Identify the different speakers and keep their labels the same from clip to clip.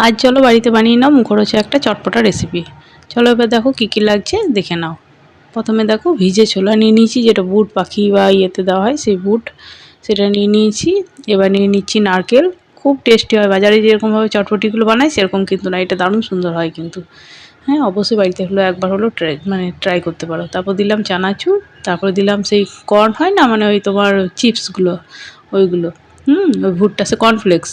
Speaker 1: আজ চলো বাড়িতে বানিয়ে নাও মুখরোচক একটা চটপটা রেসিপি। চলো এবার দেখো কী কী লাগছে দেখে নাও। প্রথমে দেখো ভিজে ছোলা নিয়ে নিয়েছি, যেটা বুট পাখি বা ইয়েতে দেওয়া হয় সেই বুট, সেটা নিয়ে নিয়েছি। এবার নিয়ে নিচ্ছি নারকেল, খুব টেস্টি হয়, বাজারে যেরকমভাবে চটপটিগুলো বানায় সেরকম কিন্তু না, এটা দারুণ সুন্দর হয় কিন্তু। হ্যাঁ, অবশ্যই বাড়িতে হলো একবার হলো ট্রাই করতে পারো। তারপর দিলাম চানাচুর, তারপরে দিলাম সেই কর্ন হয় না, মানে ওই তোমার চিপসগুলো, ওইগুলো। ওই ভুট্টা সে কর্নফ্লেক্স।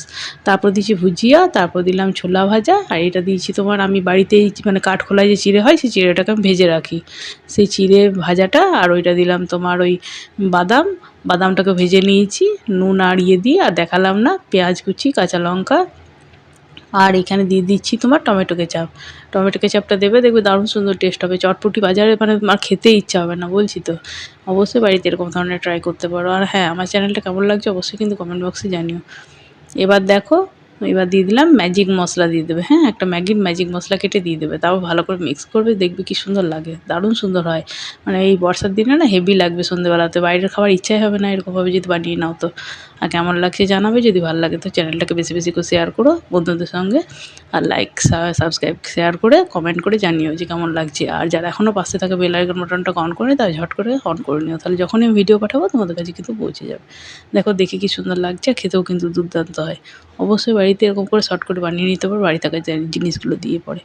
Speaker 1: তারপর দিয়েছি ভুজিয়া, তারপর দিলাম ছোলা ভাজা, আর এটা দিয়েছি তোমার আমি বাড়িতেই মানে কাঠখোলায় যে চিড়ে হয় সেই চিড়েটাকে আমি ভেজে রাখি, সেই চিড়ে ভাজাটা। আর ওইটা দিলাম তোমার ওই বাদাম, বাদামটাকে ভেজে নিয়েছি নুন আর ইয়ে দিয়ে, আর দেখালাম না, পেঁয়াজ কুচি, কাঁচা লঙ্কা। আর এখানে দিয়ে দিচ্ছি তোমার টমেটো কেচাপ। টমেটো কেচাপটা দেবে, দেখবে দারুণ সুন্দর টেস্ট হবে। চটপটি বাজারে মানে আর খেতে ইচ্ছা হবে না, বলছি তো। অবশ্যই বাড়িতে এরকম ধরনের ট্রাই করতে পারো। আর হ্যাঁ, আমার চ্যানেলটা কেমন লাগছে অবশ্যই কিন্তু কমেন্ট বক্সে জানিও। এবার দেখো, এবার দিয়ে দিলাম ম্যাজিক মশলা, দিয়ে দেবে। হ্যাঁ, একটা ম্যাজিক মশলা কেটে দিয়ে দেবে, তাও ভালো করে মিক্স করবে, দেখবে কি সুন্দর লাগে, দারুণ সুন্দর হয়। মানে এই বর্ষার দিনে না হেভি লাগবে, সন্ধ্যেবেলাতে বাইরের খাবার ইচ্ছাই হবে না এরকমভাবে যদি বানিয়ে নাও তো। আর কেমন লাগছে জানাবে, যদি ভালো লাগে তো চ্যানেলটাকে বেশি বেশি করে শেয়ার করো বন্ধুদের সঙ্গে। আর লাইক, সাবস্ক্রাইব, শেয়ার করে কমেন্ট করে জানিও যে কেমন লাগছে। আর যারা এখনও পাশে থাকে বেল আইকন বাটনটা অন করে তারা ঝট করে অন করে নিও, তাহলে যখনই আমি ভিডিও পাঠাবো তোমাদের কাছে কিন্তু পৌঁছে যাবে। দেখো দেখে কি সুন্দর লাগছে, খেতেও কিন্তু দুর্দান্ত হয়। অবশ্যই বাড়িতে এরকম করে শর্ট করে বানিয়ে নিতে পারো বাড়ি থাকা জিনিসগুলো দিয়ে পরে।